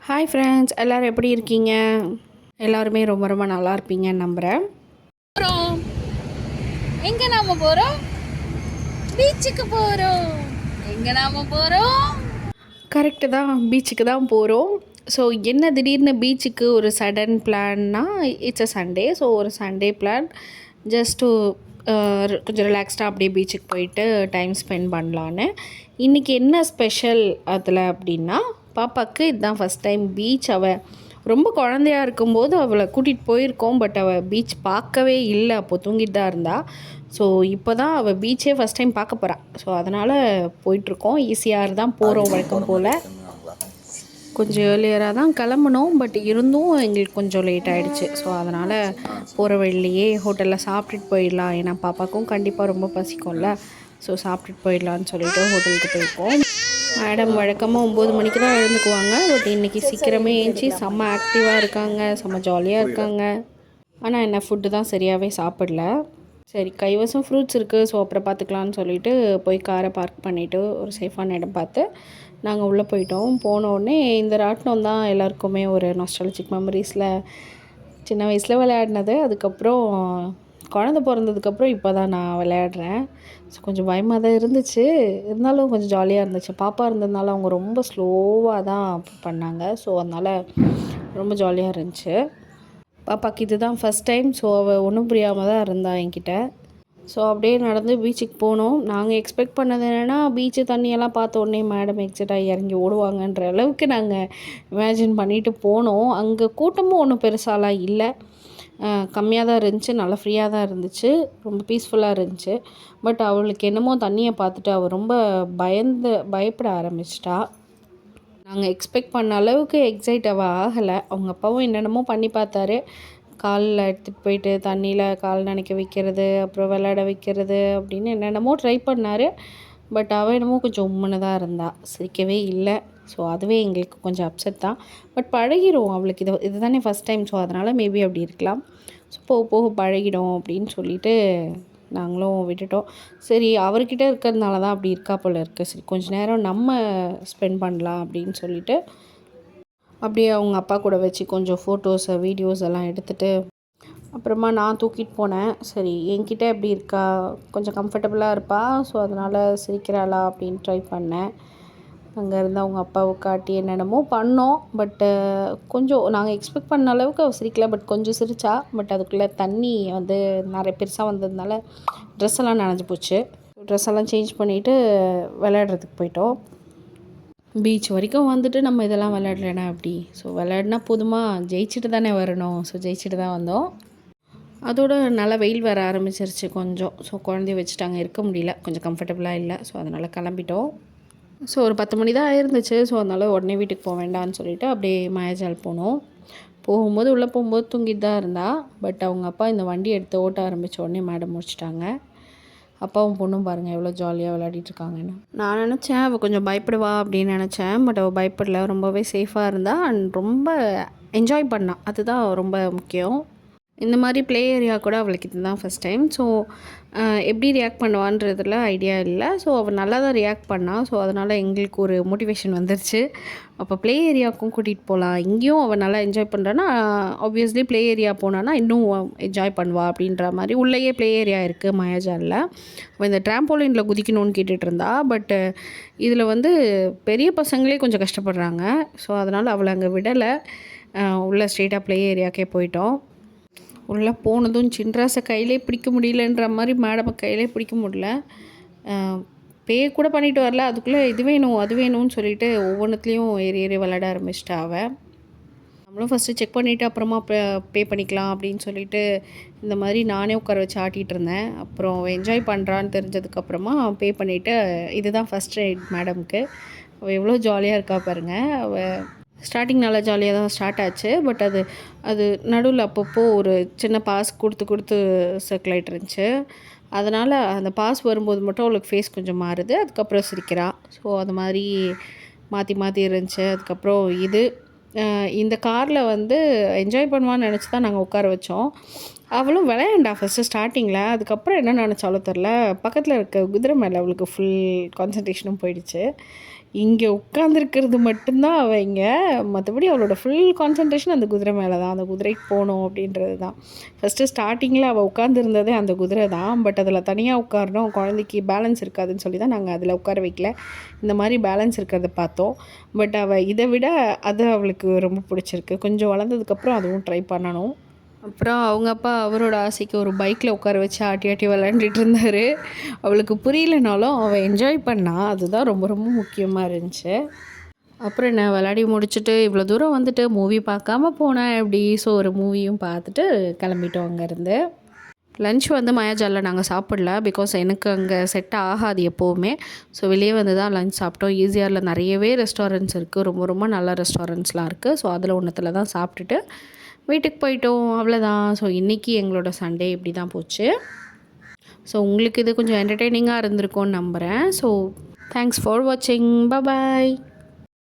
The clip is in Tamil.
ஹாய் ஃப்ரெண்ட்ஸ், எல்லோரும் எப்படி இருக்கீங்க? எல்லாருமே ரொம்ப ரொம்ப நல்லா இருப்பீங்கன்னு நம்புகிறேன். போகிறோம் எங்கே நாம் போகிறோம்? பீச்சுக்கு போகிறோம். எங்கே நாம் போகிறோம்? கரெக்டு தான், பீச்சுக்கு தான் போகிறோம். ஸோ என்ன திடீர்னு பீச்சுக்கு ஒரு சடன் பிளான்னா, இட்ஸ் அ சண்டே. ஸோ ஒரு சண்டே பிளான் ஜஸ்ட் டு கொஞ்சம் ரிலாக்ஸ்டாக அப்படியே பீச்சுக்கு போயிட்டு டைம் ஸ்பெண்ட் பண்ணலான்னு. இன்றைக்கி என்ன ஸ்பெஷல் அதில் அப்படின்னா, பாப்பாவுக்கு இதுதான் ஃபஸ்ட் டைம் பீச். அவள் ரொம்ப குழந்தையாக இருக்கும்போது அவளை கூட்டிகிட்டு போயிருக்கோம். பட் அவள் பீச் பார்க்கவே இல்லை, அப்போது தூங்கிட்டு தான் இருந்தாள். ஸோ இப்போ தான் அவள் பீச்சே ஃபஸ்ட் டைம் பார்க்க போகிறாள். ஸோ அதனால் போயிட்டுருக்கோம். ஈஸியாக தான் போகிறோம் வழக்கம் போல். கொஞ்சம் ஏர்லியராக தான் கிளம்பணும், பட் இருந்தும் எங்களுக்கு கொஞ்சம் லேட் ஆகிடுச்சு. ஸோ அதனால் போகிற வழியிலையே ஹோட்டலில் சாப்பிட்டுட்டு போயிடலாம். ஏன்னா பாப்பாவுக்கும் கண்டிப்பாக ரொம்ப பசிக்கும்ல. ஸோ சாப்பிட்டுட்டு போயிடலான்னு சொல்லிவிட்டு ஹோட்டலுக்கு போயிருக்கோம். மேடம் வழக்கமாக 9 மணிக்கு தான் எழுந்துக்குவாங்க. பட் இன்றைக்கி சீக்கிரமே ஏஞ்சி செம்ம ஆக்டிவாக இருக்காங்க, செம்ம ஜாலியாக இருக்காங்க. ஆனால் என்ன ஃபுட்டு தான் சரியாகவே சாப்பிடல. சரி, கைவசம் ஃப்ரூட்ஸ் இருக்குது, ஸோ அப்புறம் பார்த்துக்கலான்னு சொல்லிவிட்டு போய் காரை பார்க் பண்ணிவிட்டு ஒரு சேஃபான இடம் பார்த்து நாங்கள் உள்ளே போயிட்டோம். போனோடனே இந்த ராட்டினம் தான் எல்லாருக்குமே ஒரு நாஸ்டாலஜிக் மெமரிஸில் சின்ன வயசில் விளையாடினது. அதுக்கப்புறம் குழந்த பிறந்ததுக்கப்புறம் இப்போ தான் நான் விளையாடுறேன். ஸோ கொஞ்சம் பயமாக தான் இருந்துச்சு, இருந்தாலும் கொஞ்சம் ஜாலியாக இருந்துச்சு. பாப்பா இருந்ததுனால அவங்க ரொம்ப ஸ்லோவாக தான் பண்ணாங்க. ஸோ அதனால் ரொம்ப ஜாலியாக இருந்துச்சு. பாப்பாவுக்கு இது தான் ஃபஸ்ட் டைம். ஸோ அவள் ஒன்றும் புரியாமல் தான் இருந்தாள் என்கிட்ட. ஸோ அப்படியே நடந்து பீச்சுக்கு போனோம். நாங்கள் எக்ஸ்பெக்ட் பண்ணது என்னென்னா, பீச்சு தண்ணியெல்லாம் பார்த்த உடனே மேடம் எக்ஸைட்டாக இறங்கி ஓடுவாங்கன்ற அளவுக்கு நாங்கள் இமேஜின் பண்ணிவிட்டு போனோம். அங்கே கூட்டமும் ஒன்றும் பெருசாலாம் இல்லை, கம்மியாக தான் இருந்துச்சு. நல்லா ஃப்ரீயாக தான் இருந்துச்சு, ரொம்ப பீஸ்ஃபுல்லாக இருந்துச்சு. பட் அவளுக்கு என்னமோ தண்ணியை பார்த்துட்டு அவள் ரொம்ப பயப்பட ஆரம்பிச்சிட்டா. நாங்கள் எக்ஸ்பெக்ட் பண்ண அளவுக்கு எக்ஸைட் அவள் ஆகலை. அவங்க அப்பாவும் என்னென்னமோ பண்ணி பார்த்தாரு. காலில் எடுத்துகிட்டு போயிட்டு தண்ணியில் கால் நனைக்க வைக்கிறது, அப்புறம் விளையாட வைக்கிறது அப்படின்னு என்னென்னமோ ட்ரை பண்ணார். பட் அவள் என்னமோ கொஞ்சம் உம்முன்னு தான் இருந்தாள், சிரிக்கவே இல்லை. ஸோ அதுவே எங்களுக்கு கொஞ்சம் அப்செட் தான். பட் பழகிடும் அவளுக்கு. இது தானே ஃபஸ்ட் டைம். ஸோ அதனால் மேபி அப்படி இருக்கலாம். ஸோ போக போக பழகிடும் அப்படின்னு சொல்லிவிட்டு நாங்களும் விட்டுட்டோம். சரி, அவர்கிட்ட இருக்கிறதுனால தான் அப்படி இருக்கா போல் இருக்குது. சரி, கொஞ்சம் நேரம் நம்ம ஸ்பெண்ட் பண்ணலாம் அப்படின்னு சொல்லிவிட்டு அப்படியே அவங்க அப்பா கூட வச்சு கொஞ்சம் ஃபோட்டோஸை வீடியோஸ் எல்லாம் எடுத்துகிட்டு அப்புறமா நான் தூக்கிட்டு போனேன். சரி, என்கிட்ட எப்படி இருக்கா, கொஞ்சம் கம்ஃபர்டபுளாக இருப்பா. ஸோ அதனால் சிரிக்கிறாளா அப்படின்னு ட்ரை பண்ணேன். அங்கே இருந்து அவங்க அப்பாவை காட்டி என்னென்னமோ பண்ணோம். பட்டு கொஞ்சம் நாங்கள் எக்ஸ்பெக்ட் பண்ண அளவுக்கு அவள் சிரிக்கல. பட் கொஞ்சம் சிரித்தா. பட் அதுக்குள்ளே தண்ணி வந்து நிறைய பெருசாக வந்ததுனால ட்ரெஸ் எல்லாம் நனைஞ்சு போச்சு. ட்ரெஸ் எல்லாம் சேஞ்ச் பண்ணிவிட்டு விளையாடுறதுக்கு போயிட்டோம். பீச் வரைக்கும் வந்துட்டு நம்ம இதெல்லாம் விளையாடலைன்னா அப்படி. ஸோ விளையாடினா போதுமா, ஜெயிச்சுட்டு தானே வரணும். ஸோ ஜெயிச்சுட்டு தான் வந்தோம். அதோட நல்லா வெயில் வர ஆரம்பிச்சிருச்சு கொஞ்சம். ஸோ குழந்தைய வச்சுட்டாங்க, இருக்க முடியல, கொஞ்சம் கம்ஃபர்டபுளாக இல்லை. ஸோ அதனால் கிளம்பிட்டோம். ஸோ ஒரு 10 மணி தான் ஆயிருந்துச்சு. ஸோ அதனால் உடனே வீட்டுக்கு போக வேண்டாம்னு சொல்லிவிட்டு அப்படியே மாயாஜால் போனோம். போகும்போது உள்ளே போகும்போது தூங்கிட்டு தான் இருந்தா. பட் அவங்க அப்பா இந்த வண்டி எடுத்து ஓட்ட ஆரம்பித்த உடனே மேடம் முடிச்சிட்டாங்க. அப்பாவும் பொண்ணும் பாருங்கள் எவ்வளோ ஜாலியாக விளையாடிட்டுருக்காங்கன்னு. நான் நினச்சேன் அவள் கொஞ்சம் பயப்படுவா அப்படின்னு நினச்சேன். பட் அவள் பயப்படல, ரொம்பவே சேஃபாக இருந்தா அண்ட் ரொம்ப என்ஜாய் பண்ணாள். அதுதான் ரொம்ப முக்கியம். இந்த மாதிரி ப்ளே ஏரியா கூட அவளுக்கு இதுதான் ஃபஸ்ட் டைம். ஸோ எப்படி ரியாக்ட் பண்ணுவான்றதில் ஐடியா இல்லை. ஸோ அவள் நல்லா தான் ரியாக்ட் பண்ணாள். ஸோ அதனால் எங்களுக்கு ஒரு மோட்டிவேஷன் வந்துருச்சு. அப்போ ப்ளே ஏரியாவுக்கும் கூட்டிகிட்டு போகலாம், இங்கேயும் அவள் நல்லா என்ஜாய் பண்ணுறான்னா ஆப்வியஸ்லி ப்ளே ஏரியா போனான்னா இன்னும் என்ஜாய் பண்ணுவாள் அப்படின்ற மாதிரி. உள்ளேயே ப்ளே ஏரியா இருக்குது மாயாஜாலில். அவள் இந்த ட்ராம்போலினில் குதிக்கணும்னு கேட்டுட்டு இருந்தா. பட்டு இதில் வந்து பெரிய பசங்களே கொஞ்சம் கஷ்டப்படுறாங்க. ஸோ அதனால் அவளை அங்கே விடலை. உள்ள ஸ்ட்ரெயிட்டாக ப்ளே ஏரியாக்கே போயிட்டோம். உள்ளே போனதும் சின்ராஸை கையிலே பிடிக்க முடியலன்ற மாதிரி மேடமை கையிலே பிடிக்க முடியல. பே கூட பண்ணிட்டு வரல, அதுக்குள்ளே இது வேணும் அது வேணும்னு சொல்லிட்டு ஒவ்வொன்றுத்துலேயும் ஏறி ஏறி விளையாட ஆரம்பிச்சிட்டா அவள். நம்மளும் ஃபஸ்ட்டு செக் பண்ணிவிட்டு அப்புறமா பே பண்ணிக்கலாம் அப்படின்னு சொல்லிட்டு இந்த மாதிரி நானே உட்கார வச்சு ஆட்டிகிட்டு இருந்தேன். அப்புறம் என்ஜாய் பண்ணுறான்னு தெரிஞ்சதுக்கப்புறமா பே பண்ணிவிட்டு இதுதான் ஃபஸ்ட் ரைட் மேடம்க்கு. அவள் எவ்வளோ ஜாலியாக இருக்கா பாருங்கள். அவள் ஸ்டார்டிங் நல்லா ஜாலியாக தான் ஸ்டார்ட் ஆச்சு. பட் அது நடுவில் அப்பப்போ ஒரு சின்ன பாஸ் கொடுத்து சர்க்கிள் ஆகிட்டு இருந்துச்சு. அதனால் அந்த பாஸ் வரும்போது மட்டும் அவளுக்கு ஃபேஸ் கொஞ்சம் மாறுது, அதுக்கப்புறம் சிரிக்கிறா. ஸோ அது மாதிரி மாற்றி இருந்துச்சு. அதுக்கப்புறம் இந்த காரில் வந்து என்ஜாய் பண்ணுவான்னு நினச்சி தான் நாங்கள் உட்கார வச்சோம். அவளும் விளையாண்டா ஃபஸ்ட்டு ஸ்டார்டிங்கில். அதுக்கப்புறம் என்ன நினச்சாலும் தெரில, பக்கத்தில் இருக்க குதிரை மேலே அவளுக்கு ஃபுல் கான்சன்ட்ரேஷனும் போயிடுச்சு. இங்கே உட்காந்துருக்கிறது மட்டும்தான் அவங்க, மற்றபடி அவளோட ஃபுல் கான்சன்ட்ரேஷன் அந்த குதிரை மேலே தான், அந்த குதிரைக்கு போகணும் அப்படின்றது தான். ஃபஸ்ட்டு ஸ்டார்டிங்கில் அவள் உட்காந்துருந்ததே அந்த குதிரை தான். பட் அதில் தனியாக உட்காரணும், குழந்தைக்கு பேலன்ஸ் இருக்காதுன்னு சொல்லி தான் நாங்கள் அதில் உட்கார வைக்கல. இந்த மாதிரி பேலன்ஸ் இருக்கிறத பார்த்தோம். பட் அவள் இதை விட அது அவளுக்கு ரொம்ப பிடிச்சிருக்கு. கொஞ்சம் வளர்ந்ததுக்கப்புறம் அதுவும் ட்ரை பண்ணணும். அப்புறம் அவங்க அப்பா அவரோட ஆசைக்கு ஒரு பைக்கில் உட்கார வச்சு ஆட்டி ஆட்டி விளாண்டுட்டு இருந்தார். அவளுக்கு புரியலனாலும் அவள் என்ஜாய் பண்ணா, அதுதான் ரொம்ப ரொம்ப முக்கியமாக இருந்துச்சு. அப்புறம் என்ன விளையாடி முடிச்சுட்டு இவ்வளோ தூரம் வந்துட்டு மூவி பார்க்காம போனேன் எப்படி. ஸோ ஒரு மூவியும் பார்த்துட்டு கிளம்பிட்டோம் அங்கேருந்து. லன்ச் வந்து மாயாஜாலில் நாங்கள் சாப்பிடல, பிகாஸ் எனக்கு அங்கே செட் ஆகாது எப்போவுமே. ஸோ வெளியே வந்து தான் லன்ச் சாப்பிட்டோம். ஈஸியாரில் நிறையவே ரெஸ்டாரண்ட்ஸ் இருக்குது, ரொம்ப ரொம்ப நல்ல ரெஸ்டாரண்ட்ஸ்லாம் இருக்குது. ஸோ அதில் ஒன்றுத்தில் தான் சாப்பிட்டுட்டு வீட்டுக்கு போயிட்டோம், அவ்வளோதான். ஸோ இன்றைக்கி எங்களோட சண்டே இப்படி தான் போச்சு. ஸோ உங்களுக்கு இது கொஞ்சம் என்டர்டெய்னிங்காக இருந்திருக்கும்னு நம்புகிறேன். ஸோ தேங்க்ஸ் ஃபார் வாட்சிங். பாய்.